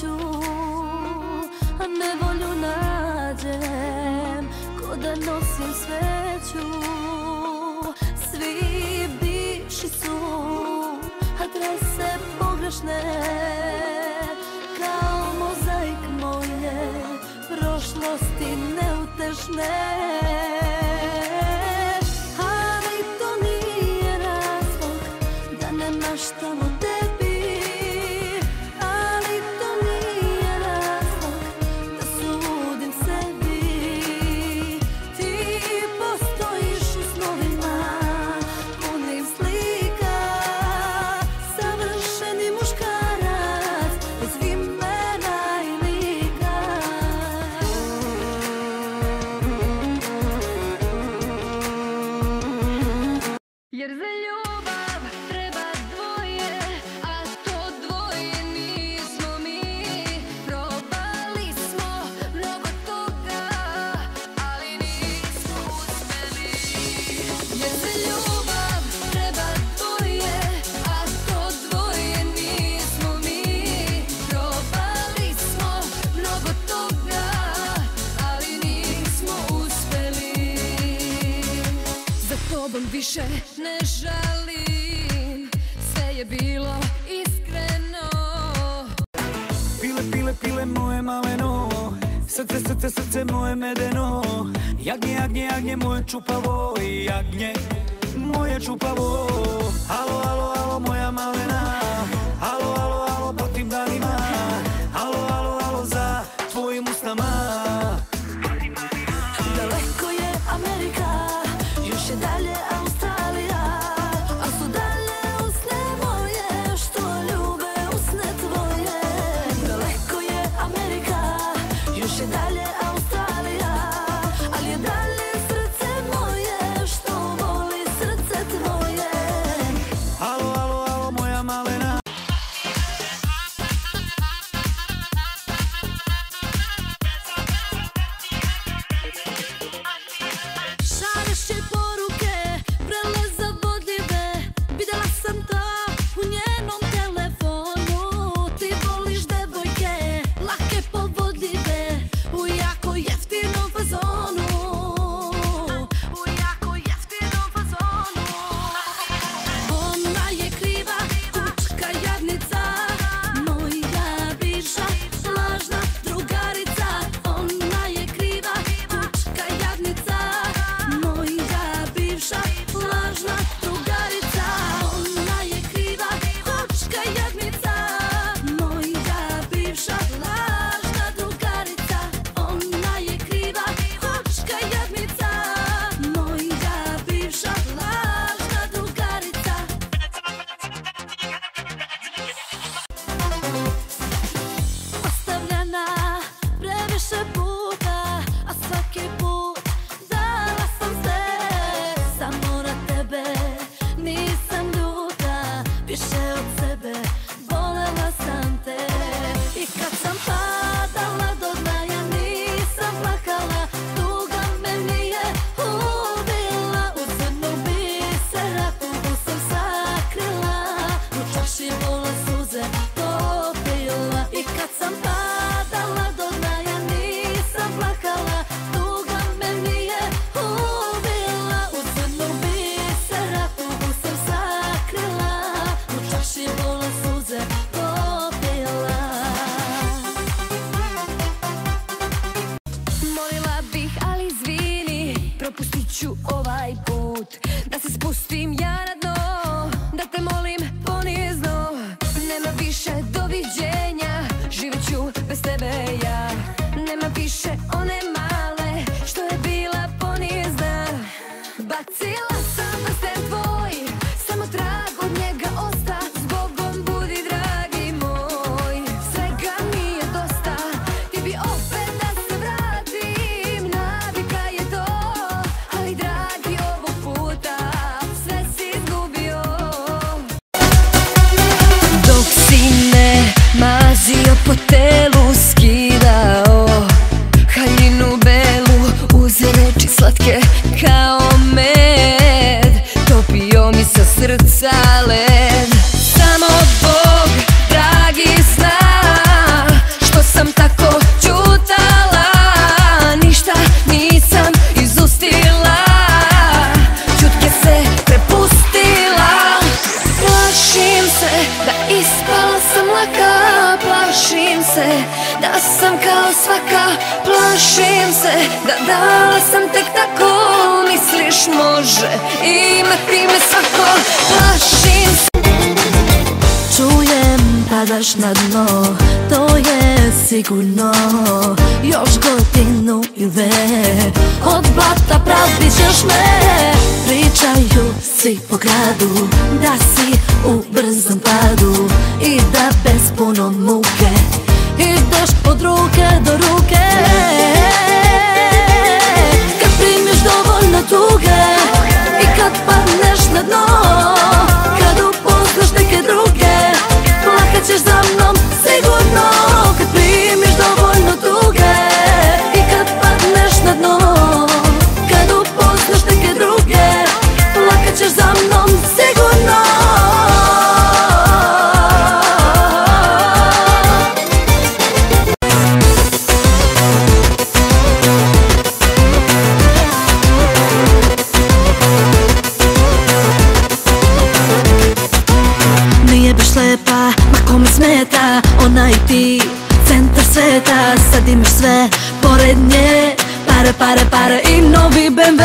sreću, a nevolju nađem, ko da nosim sveću. Svi bivši su adrese pogrešne, kao mozaik moje prošlosti neutešne. Ali to nije razlog da ne maštam o tebi, ali to nije razlog da sudim sebi. Ti postojiš u snovima punim slika, savršeni muškarac bez imena i lika. Jer za ljubav treba dvoje, a to dvoje nismo mi. Probali smo mnogo toga, ali nismo uspeli. Jer za ljubav treba dvoje, a to dvoje nismo mi. Probali smo mnogo toga, ali nismo uspeli. Za tobom više ne žalim, sve je bilo iskreno. Pile, pile, pile moje maleno, srce, srce, srce moje medeno. Jagnje, jagnje, jagnje moje čupavo, jagnje moje čupavo. Alo, alo, alo moja malena, alo, alo, alo po tim danima, alo, alo, alo za tvojim usnama. Daleko je Amerika, još je dalje Australija, a su dalje usne moje što ljube usne tvoje. Daleko je Amerika, još je dalje Australija, ali je dalje srce moje što voli srce tvoje. Alo, alo, alo moja malena. Šalješ joj poruke, vrele zavodljive, videla sam to u njenom telefonu. Ti voliš devojke, lake povodljive, u jako jeftinom fazonu. U jako jeftinom fazonu. Ona je kriva, kučka jadnica, moja bivša lažna drugarica. Ona je kriva, kučka jadnica, moja bivša lažna drugarica. Ona je kriva, kučka jadnica, moja bivša lažna drugarica. Ona je kriva, kučka jadnica, moja bivša lažna drugarica. Ostavljena previše puta, a svaki put dala sam se samo na tebe. Nisam ljuta, više od sebe, volela sam te. I kad sam padala do dna, ja nisam plakala, tuga me nije ubila. U crnog bisera tugu sam sakrila, u čaši bola suze popila. I kad sam padala do dna, ja nisam plakala, tuga me nije ubila. U crnog bisera tugu sam sakrila, u čaši bola suze popila. Molila bih, ali izvini, propustit ću ovaj put, da se spustim ja na dno, da te molim ponizno. Nema više doviđenja, živjet ću bez tebe ja. Nema više one male što je bila ponizna. Bacila sam prsten tvoj, samo trag od njega osta. Zbogom budi dragi moj, svega nije dosta. Ti bi opet da se vratim, navika je to, ali dragi ovog puta sve si izgubio. Dok si me mazio po telu, skidao haljinu belu, uz reči slatke kao med, topio mi sa srca led. Samo Bog dragi zna Plašim se da dala sam tek tako, misliš može imati me svako. Plašim se. Čujem padaš na dno, to je sigurno. Još godinu i dve od blata pravit ćeš me. Pričaju svi po gradu da si u brzom padu i da bez puno muke ideš od ruke do ruke. Kad primiš dovoljno tuge i kad padneš na dno, kad upoznaš neke druge, plakat ćeš za mnom sigurno. Kad primiš dovoljno tuge i kad padneš na dno, kad upoznaš neke druge, plakat ćeš za mnom sigurno. Lepa, ma ko mi smeta, ona i ti, centar sveta. Sad imaš sve pored nje, pare, pare, pare i novi BMW.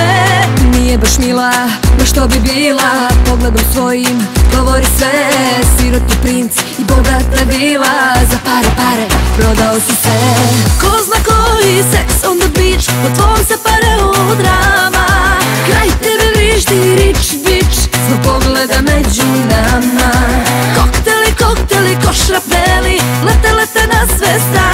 Nije baš mila, no što bi bila, pogledom svojim govori sve. Siroti princ i bogata vila, za pare, pare, prodao si se. Ko zna koji seks on the beach, po tvom se pare u drama. Kraj tebe vrišti rich bitch, zbog pogleda među nama. Kokteli, kokteli, ko šrapneli, lete, lete na sve strane.